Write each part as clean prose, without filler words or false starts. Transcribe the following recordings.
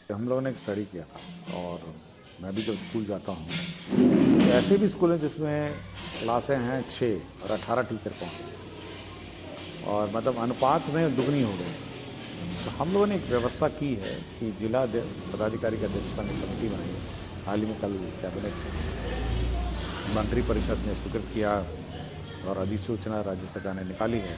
हम लोगों ने एक स्टडी किया था और मैं भी जब स्कूल जाता हूँ तो ऐसे भी स्कूल हैं जिसमें क्लासें हैं 6 और 18 टीचर पहुँचे और मतलब अनुपात में दुगनी हो गई। तो हम लोगों ने एक व्यवस्था की है कि पदाधिकारी की अध्यक्षता में कमेटी बनाई है। हाल ही में कल कैबिनेट मंत्री परिषद ने स्वीकृत किया और अधिसूचना राज्य सरकार ने निकाली है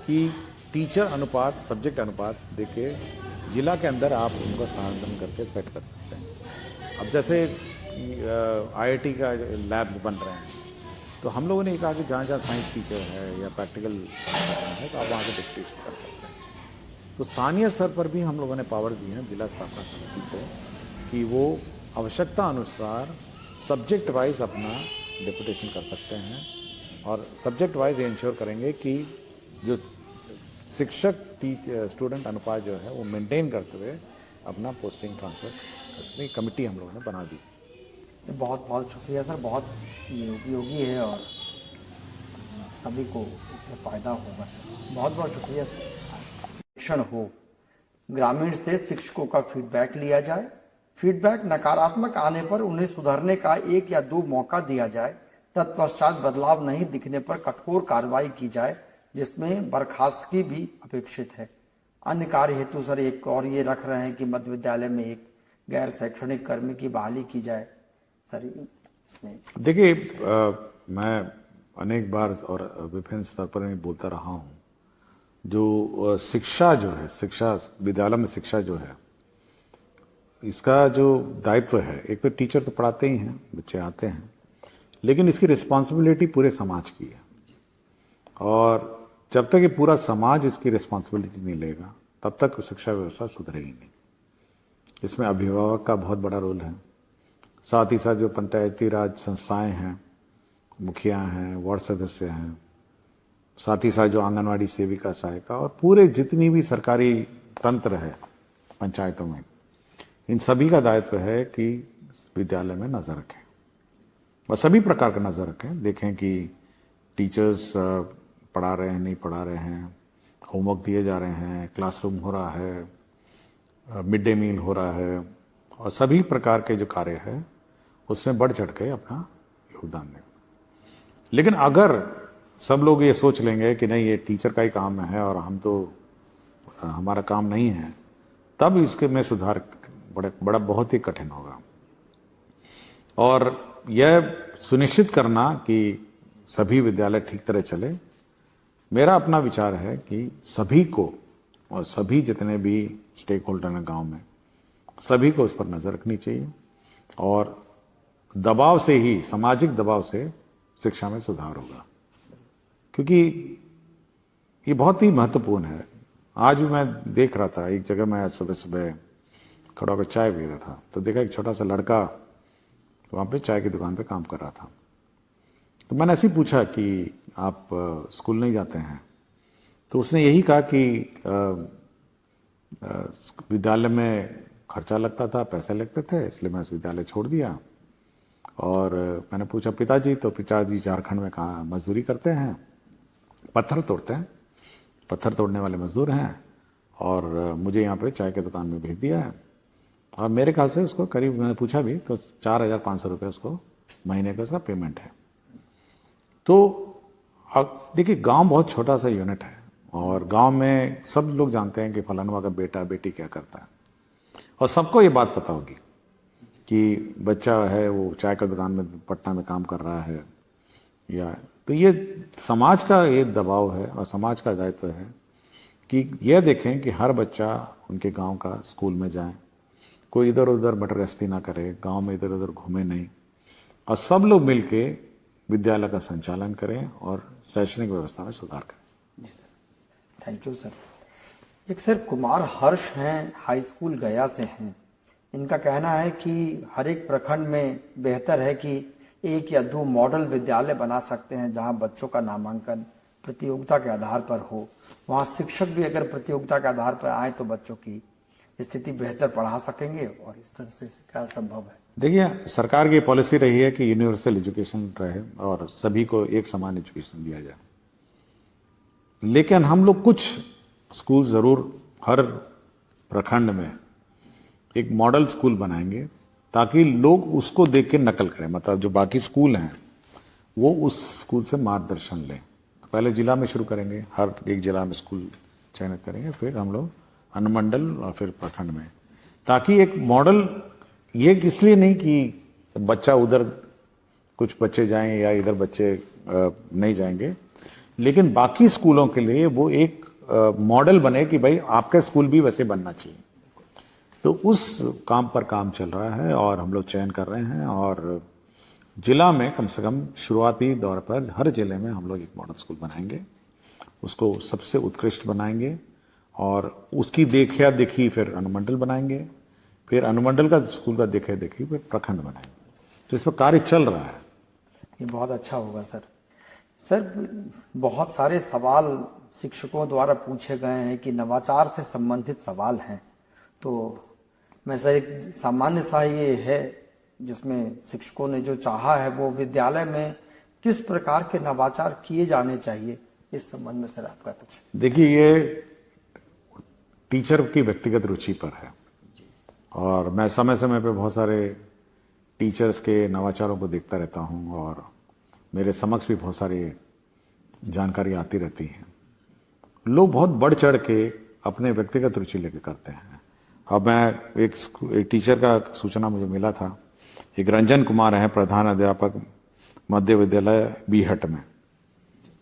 कि टीचर अनुपात, सब्जेक्ट अनुपात देके जिला के अंदर आप उनको स्थानांतरण करके सेट कर सकते हैं। अब जैसे आईआईटी का लैब बन रहे हैं तो हम लोगों ने कहा कि जहाँ जहाँ साइंस टीचर है या प्रैक्टिकल है तो आप वहाँ से डिक्टेशन कर सकते हैं। तो स्थानीय स्तर पर भी हम लोगों ने पावर दी है जिला स्थापना समिति को कि वो आवश्यकता अनुसार सब्जेक्ट वाइज अपना डिप्यूटेशन कर सकते हैं और सब्जेक्ट वाइज ये इंश्योर करेंगे कि जो शिक्षक स्टूडेंट अनुपात जो है वो मेंटेन करते हुए अपना पोस्टिंग ट्रांसफर कर सकते हैं। कमेटी हम लोगों ने बना दी। बहुत बहुत शुक्रिया सर, बहुत ये उपयोगी है और सभी को इससे फ़ायदा होगा सर। बहुत बहुत शुक्रिया सर। शिक्षण हो, ग्रामीण से शिक्षकों का फीडबैक लिया जाए, फीडबैक नकारात्मक आने पर उन्हें सुधरने का 1 या 2 मौका दिया जाए, तत्पश्चात बदलाव नहीं दिखने पर कठोर कार्रवाई की जाए जिसमें बर्खास्तगी भी अपेक्षित है। अन्य कार्य हेतु सर एक और ये रख रहे हैं कि मध्य विद्यालय में एक गैर शैक्षणिक कर्मी की बहाली की जाए सर। इसमें देखिए, मैं अनेक बार और विभिन्न स्तर पर मैं बोलता रहा हूँ, जो शिक्षा जो है, शिक्षा विद्यालय में शिक्षा जो है, इसका जो दायित्व है, एक तो टीचर तो पढ़ाते ही हैं, बच्चे आते हैं, लेकिन इसकी रिस्पॉन्सिबिलिटी पूरे समाज की है और जब तक ये पूरा समाज इसकी रिस्पॉन्सिबिलिटी नहीं लेगा तब तक शिक्षा व्यवस्था सुधरेगी नहीं। इसमें अभिभावक का बहुत बड़ा रोल है, साथ ही साथ जो पंचायती राज संस्थाएं हैं, मुखिया हैं, वार्ड सदस्य हैं, साथ ही साथ जो आंगनवाड़ी सेविका सहायिका और पूरे जितनी भी सरकारी तंत्र है पंचायतों में, इन सभी का दायित्व है कि विद्यालय में नजर रखें और सभी प्रकार का नजर रखें, देखें कि टीचर्स पढ़ा रहे हैं, नहीं पढ़ा रहे हैं, होमवर्क दिए जा रहे हैं, क्लासरूम हो रहा है, मिड डे मील हो रहा है और सभी प्रकार के जो कार्य है उसमें बढ़ चढ़ के अपना योगदान दें। लेकिन अगर सब लोग ये सोच लेंगे कि नहीं ये टीचर का ही काम है और हम तो हमारा काम नहीं है, तब इसके में सुधार बड़ा बहुत ही कठिन होगा। और यह सुनिश्चित करना कि सभी विद्यालय ठीक तरह चले, मेरा अपना विचार है कि सभी को और सभी जितने भी स्टेक होल्डर हैं गांव में, सभी को उस पर नजर रखनी चाहिए और दबाव से ही, सामाजिक दबाव से शिक्षा में सुधार होगा, क्योंकि ये बहुत ही महत्वपूर्ण है। आज भी मैं देख रहा था, एक जगह मैं सुबह सुबह खड़ा होकर चाय पी रहा था तो देखा एक छोटा सा लड़का वहां पे चाय की दुकान पे काम कर रहा था। तो मैंने ऐसे ही पूछा कि आप स्कूल नहीं जाते हैं? तो उसने यही कहा कि विद्यालय में खर्चा लगता था, पैसे लगते थे, इसलिए मैं विद्यालय छोड़ दिया। और मैंने पूछा पिताजी, तो पिताजी झारखंड में कहाँ मजदूरी करते हैं, पत्थर तोड़ते हैं, पत्थर तोड़ने वाले मजदूर हैं और मुझे यहाँ पे चाय की दुकान में भेज दिया है। और मेरे ख्याल से उसको करीब, मैंने पूछा भी तो 4,500 रुपये उसको महीने का उसका पेमेंट है। तो देखिए, गांव बहुत छोटा सा यूनिट है और गांव में सब लोग जानते हैं कि फलाना का बेटा बेटी क्या करता है और सबको ये बात पता होगी कि बच्चा है वो चाय का दुकान में पटना में काम कर रहा है। या तो ये समाज का ये दबाव है और समाज का दायित्व है कि यह देखें कि हर बच्चा उनके गांव का स्कूल में जाए, कोई इधर उधर बटरगश्ती ना करे, गांव में इधर उधर घूमे नहीं और सब लोग मिलके विद्यालय का संचालन करें और शैक्षणिक व्यवस्था में सुधार करें। जी सर, थैंक यू सर। एक सर कुमार हर्ष हैं, हाई स्कूल गया से हैं। इनका कहना है कि हर एक प्रखंड में बेहतर है कि 1 या 2 मॉडल विद्यालय बना सकते हैं जहां बच्चों का नामांकन प्रतियोगिता के आधार पर हो। वहां शिक्षक भी अगर प्रतियोगिता के आधार पर आए तो बच्चों की स्थिति बेहतर पढ़ा सकेंगे और इस तरह से क्या संभव है? देखिए, सरकार की पॉलिसी रही है कि यूनिवर्सल एजुकेशन रहे और सभी को एक समान एजुकेशन दिया जाए, लेकिन हम लोग कुछ स्कूल जरूर हर प्रखंड में एक मॉडल स्कूल बनाएंगे ताकि लोग उसको देख के नकल करें, मतलब जो बाकी स्कूल हैं वो उस स्कूल से मार्गदर्शन लें। पहले जिला में शुरू करेंगे, हर एक जिला में स्कूल चयनित करेंगे, फिर हम लोग अनुमंडल और फिर प्रखंड में, ताकि एक मॉडल, ये इसलिए नहीं कि बच्चा उधर कुछ बच्चे जाएं या इधर बच्चे नहीं जाएंगे, लेकिन बाकी स्कूलों के लिए वो एक मॉडल बने कि भाई आपका स्कूल भी वैसे बनना चाहिए। तो उस काम पर काम चल रहा है और हम लोग चयन कर रहे हैं, और जिला में कम से कम शुरुआती दौर पर हर जिले में हम लोग एक मॉडल स्कूल बनाएंगे, उसको सबसे उत्कृष्ट बनाएंगे, और उसकी देखा देखी फिर अनुमंडल बनाएंगे, फिर अनुमंडल का स्कूल का देखा देखी फिर प्रखंड बनाएंगे। तो इस पर कार्य चल रहा है। ये बहुत अच्छा होगा सर। सर, बहुत सारे सवाल शिक्षकों द्वारा पूछे गए हैं कि नवाचार से संबंधित सवाल हैं, तो मैं सर एक सामान्य सा ये है जिसमें शिक्षकों ने जो चाहा है वो विद्यालय में किस प्रकार के नवाचार किए जाने चाहिए, इस संबंध में सर आपका कुछ। देखिए, ये टीचर की व्यक्तिगत रुचि पर है, और मैं समय समय पे बहुत सारे टीचर्स के नवाचारों को देखता रहता हूं, और मेरे समक्ष भी बहुत सारी जानकारी आती रहती है। लोग बहुत बढ़ चढ़ के अपने व्यक्तिगत रुचि लेके करते हैं। अब मैं एक टीचर का सूचना मुझे मिला था, एक रंजन कुमार हैं, प्रधान अध्यापक मध्य विद्यालय बीहट में।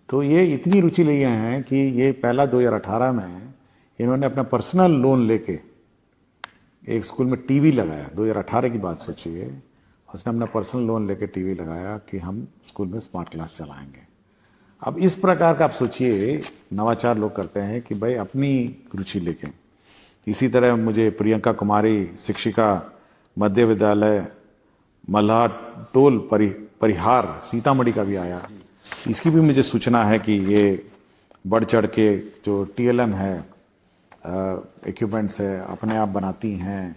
तो ये इतनी रुचि लिए हैं कि ये पहला 2018 में इन्होंने अपना पर्सनल लोन लेके एक स्कूल में टीवी लगाया। 2018 की बात सोचिए, उसने अपना पर्सनल लोन लेके टीवी लगाया कि हम स्कूल में स्मार्ट क्लास चलाएंगे। अब इस प्रकार का आप सोचिए नवाचार लोग करते हैं कि भाई अपनी रुचि लेके। इसी तरह मुझे प्रियंका कुमारी, शिक्षिका मध्य विद्यालय मल्हा टोल परिहार सीतामढ़ी का भी आया। इसकी भी मुझे सूचना है कि ये बढ़ चढ़ के जो TLM है, इक्विपमेंट्स है, अपने आप बनाती हैं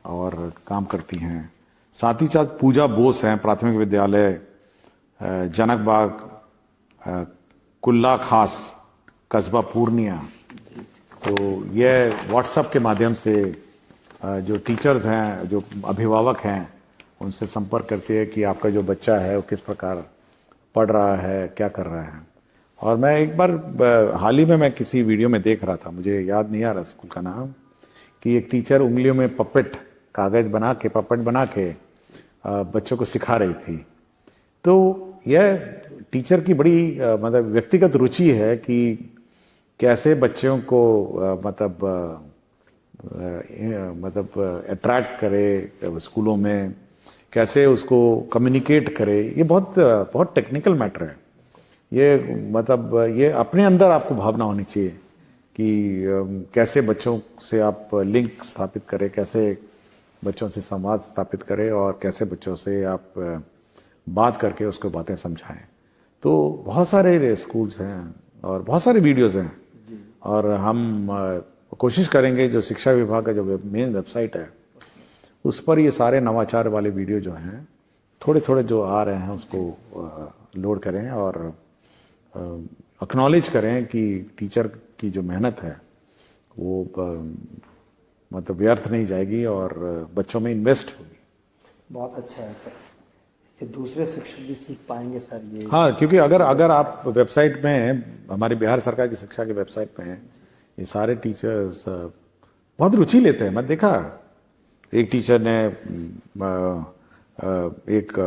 और काम करती हैं। साथ ही साथ पूजा बोस हैं, प्राथमिक विद्यालय जनक बाग कुल्ला खास कस्बा पूर्णिया। तो ये व्हाट्सएप के माध्यम से जो टीचर्स हैं, जो अभिभावक हैं, उनसे संपर्क करती है कि आपका जो बच्चा है वो किस प्रकार पढ़ रहा है, क्या कर रहा है। और मैं एक बार हाल ही में मैं किसी वीडियो में देख रहा था, मुझे याद नहीं आ रहा स्कूल का नाम, कि एक टीचर उंगलियों में पपेट कागज बना के, पपेट बना के बच्चों को सिखा रही थी। तो यह टीचर की बड़ी मतलब व्यक्तिगत रुचि है कि कैसे बच्चों को मतलब अट्रैक्ट करे स्कूलों में, कैसे उसको कम्युनिकेट करे। ये बहुत टेक्निकल मैटर है। ये मतलब ये अपने अंदर आपको भावना होनी चाहिए कि कैसे बच्चों से आप लिंक स्थापित करें, कैसे बच्चों से संवाद स्थापित करें, और कैसे बच्चों से आप बात करके उसको बातें समझाएं। तो बहुत सारे स्कूल्स हैं और बहुत सारे वीडियोस हैं, और हम कोशिश करेंगे जो शिक्षा विभाग का जो मेन वेबसाइट है उस पर ये सारे नवाचार वाले वीडियो जो हैं थोड़े थोड़े जो आ रहे हैं उसको लोड करें, और एक्नॉलेज करें कि टीचर की जो मेहनत है वो मतलब व्यर्थ नहीं जाएगी और बच्चों में इन्वेस्ट होगी। बहुत अच्छा है सर, इससे दूसरे शिक्षक भी सीख पाएंगे सर ये। हाँ, क्योंकि अगर आप वेबसाइट में, हमारी बिहार सरकार की शिक्षा की वेबसाइट में ये सारे टीचर्स बहुत रुचि लेते हैं। मैं देखा एक टीचर ने एक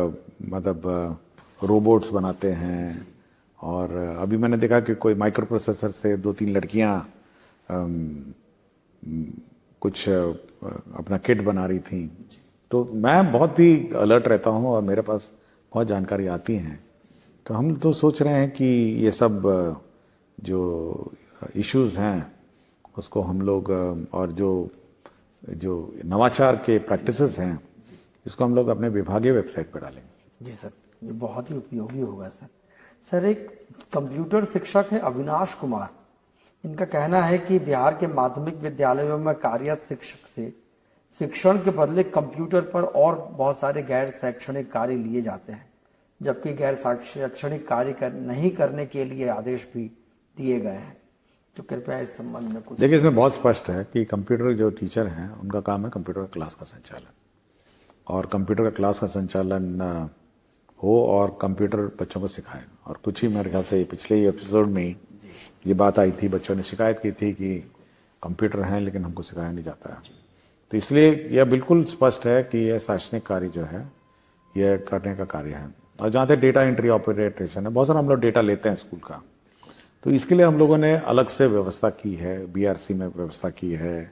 मतलब रोबोट्स बनाते हैं, और अभी मैंने देखा कि कोई माइक्रो प्रोसेसर से 2-3 लड़कियां कुछ अपना किट बना रही थी। तो मैं बहुत ही अलर्ट रहता हूं और मेरे पास बहुत जानकारी आती हैं। तो हम तो सोच रहे हैं कि ये सब जो इश्यूज हैं उसको हम लोग, और जो नवाचार के प्रैक्टिसेस हैं इसको हम लोग अपने विभागीय वेबसाइट पर डालेंगे। जी सर, ये बहुत ही उपयोगी होगा सर। सर, एक कंप्यूटर शिक्षक है अविनाश कुमार, इनका कहना है कि बिहार के माध्यमिक विद्यालयों में कार्यरत शिक्षक से शिक्षण के बदले कंप्यूटर पर और बहुत सारे गैर शैक्षणिक कार्य लिए जाते हैं, जबकि गैर शैक्षणिक कार्य नहीं करने के लिए आदेश भी दिए गए हैं। तो कृपया इस संबंध में कुछ देखिए, इसमें बहुत स्पष्ट है कि कंप्यूटर जो टीचर हैं उनका काम है कंप्यूटर क्लास का संचालन, और कंप्यूटर का क्लास का संचालन हो और कंप्यूटर बच्चों को सिखाए। और कुछ ही मेरे ख्याल से पिछले ही एपिसोड में ये बात आई थी, बच्चों ने शिकायत की थी कि कंप्यूटर हैं लेकिन हमको सिखाया नहीं जाता है। तो इसलिए यह बिल्कुल स्पष्ट है कि यह शैक्षणिक कार्य जो है यह करने का कार्य है। और जहाँ तक डेटा एंट्री ऑपरेशन है, बहुत सारा हम लोग डेटा लेते हैं स्कूल का, तो इसके लिए हम लोगों ने अलग से व्यवस्था की है, बीआरसी में व्यवस्था की है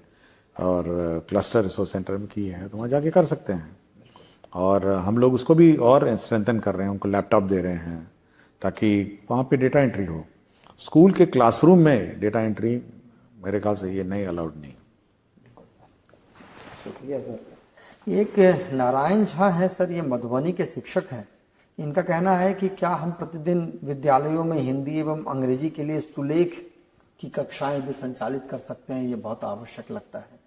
और क्लस्टर रिसोर्स सेंटर में की है, तो वहाँ जाके कर सकते हैं। और हम लोग उसको भी और स्ट्रेंथन कर रहे हैं, उनको लैपटॉप दे रहे हैं ताकि वहाँ पे डेटा एंट्री हो। स्कूल के क्लासरूम में डेटा एंट्री मेरे ख्याल से ये नहीं अलाउड नहीं। शुक्रिया सर। एक नारायण झा है सर, ये मधुबनी के शिक्षक हैं। इनका कहना है कि क्या हम प्रतिदिन विद्यालयों में हिंदी एवं अंग्रेजी के लिए सुलेख की कक्षाएं भी संचालित कर सकते हैं? ये बहुत आवश्यक लगता है।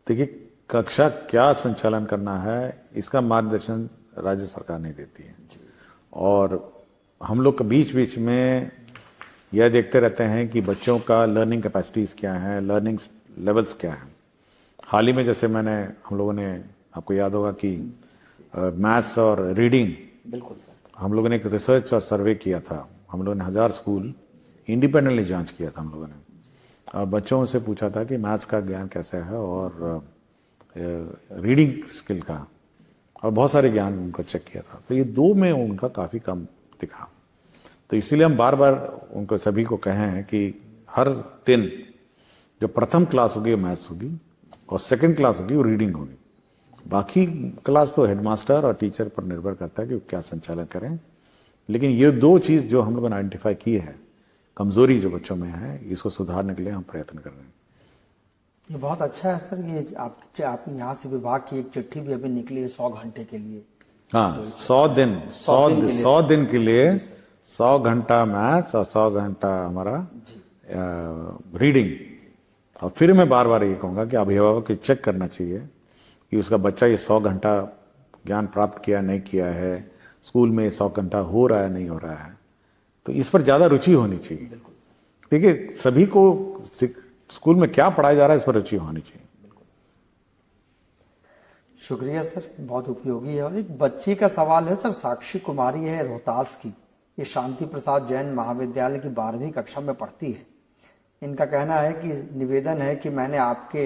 देखिए, कक्षा क्या संचालन करना है इसका मार्गदर्शन राज्य सरकार नहीं देती है, और हम लोग बीच बीच में यह देखते रहते हैं कि बच्चों का लर्निंग कैपेसिटीज क्या है, लर्निंग लेवल्स क्या है। हाल ही में जैसे हम लोगों ने, आपको याद होगा कि मैथ्स और रीडिंग, बिल्कुल सर, हम लोगों ने एक रिसर्च और सर्वे किया था। हम लोगों ने 1000 स्कूल इंडिपेंडेंटली जांच किया था हम लोगों ने, बच्चों से पूछा था कि मैथ्स का ज्ञान कैसा है और रीडिंग स्किल का, और बहुत सारे ज्ञान उनका चेक किया था। तो ये दो में उनका काफ़ी कम दिखा। तो इसीलिए हम बार बार उनको सभी को कहे हैं कि हर दिन जो प्रथम क्लास होगी वो मैथ्स होगी और सेकंड क्लास होगी वो रीडिंग होगी। बाकी क्लास तो हेडमास्टर और टीचर पर निर्भर करता है कि वो क्या संचालन करें, लेकिन ये दो चीज़ जो हम लोगों ने आइडेंटिफाई की है, कमजोरी जो बच्चों में है, इसको सुधारने के लिए हम प्रयत्न कर रहे हैं। ये बहुत अच्छा है सर। ये आप यहाँ से विभाग की एक चिट्ठी भी अभी निकली है 100 घंटे के लिए। हाँ, 100 दिन के लिए 100 घंटा मैथ्स और 100 घंटा हमारा रीडिंग। और फिर मैं बार बार ये कहूँगा कि अभिभावक को चेक करना चाहिए कि उसका बच्चा ये 100 घंटा ज्ञान प्राप्त किया नहीं किया है, स्कूल में 100 घंटा हो रहा है नहीं हो रहा है, तो इस पर ज़्यादा रुचि होनी चाहिए। देखिए, सभी को स्कूल में क्या पढ़ाया जा रहा है इस पर रुचि होनी चाहिए। शुक्रिया सर, बहुत उपयोगी है। और एक बच्ची का सवाल है सर, साक्षी कुमारी है रोहतास की, ये शांति प्रसाद जैन महाविद्यालय की 12वीं कक्षा में पढ़ती है। इनका कहना है कि निवेदन है कि मैंने आपके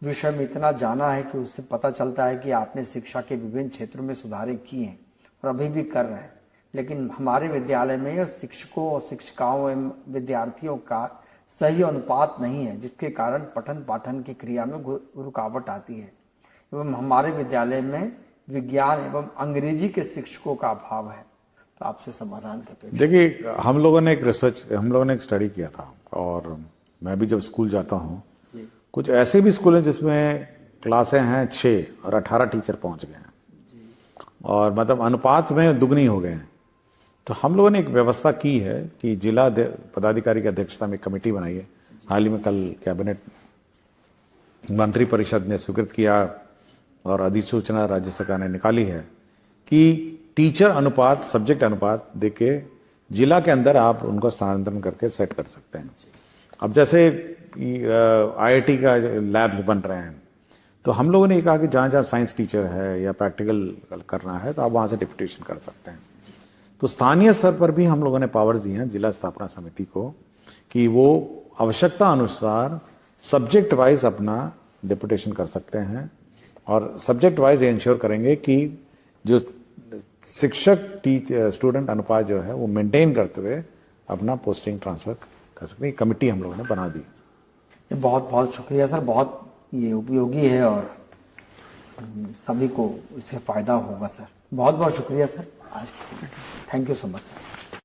विषय में इतना जाना है कि उससे पता चलता है कि आपने शिक्षा के विभिन्न क्षेत्रों में सुधारे किए हैं और अभी भी कर रहे हैं, लेकिन हमारे विद्यालय में शिक्षकों और शिक्षिकाओं एवं विद्यार्थियों का सही अनुपात नहीं है, जिसके कारण पठन पाठन की क्रिया में रुकावट आती है एवं हमारे विद्यालय में विज्ञान एवं अंग्रेजी के शिक्षकों का अभाव है। तो आपसे समाधान करते हैं। देखिए, हम लोगों ने एक स्टडी किया था, और मैं भी जब स्कूल जाता हूँ, कुछ ऐसे भी स्कूल हैं जिसमें क्लासें हैं 6 और 18 टीचर पहुंच गए हैं, और मतलब अनुपात में दुगनी हो गए हैं। तो हम लोगों ने एक व्यवस्था की है कि जिला पदाधिकारी की अध्यक्षता में कमेटी बनाई है। हाल ही में कल कैबिनेट मंत्री परिषद ने स्वीकृत किया और अधिसूचना राज्य सरकार ने निकाली है कि टीचर अनुपात, सब्जेक्ट अनुपात देके जिला के अंदर आप उनको स्थानांतरण करके सेट कर सकते हैं। अब जैसे IIT का लैब्स बन रहे हैं, तो हम लोगों ने कहा कि जहाँ जहाँ साइंस टीचर है या प्रैक्टिकल करना है तो आप वहाँ से डिप्यूटेशन कर सकते हैं। तो स्थानीय स्तर पर भी हम लोगों ने पावर दी हैं जिला स्थापना समिति को कि वो आवश्यकता अनुसार सब्जेक्ट वाइज अपना डिप्यूटेशन कर सकते हैं, और सब्जेक्ट वाइज इंश्योर करेंगे कि जो शिक्षक स्टूडेंट अनुपात जो है वो मेंटेन करते हुए अपना पोस्टिंग ट्रांसफर कर सकते हैं। कमेटी हम लोगों ने बना दी। बहुत बहुत शुक्रिया सर, बहुत ये उपयोगी है और सभी को इससे फायदा होगा सर। बहुत बहुत शुक्रिया सर आज। Thank you so much sir.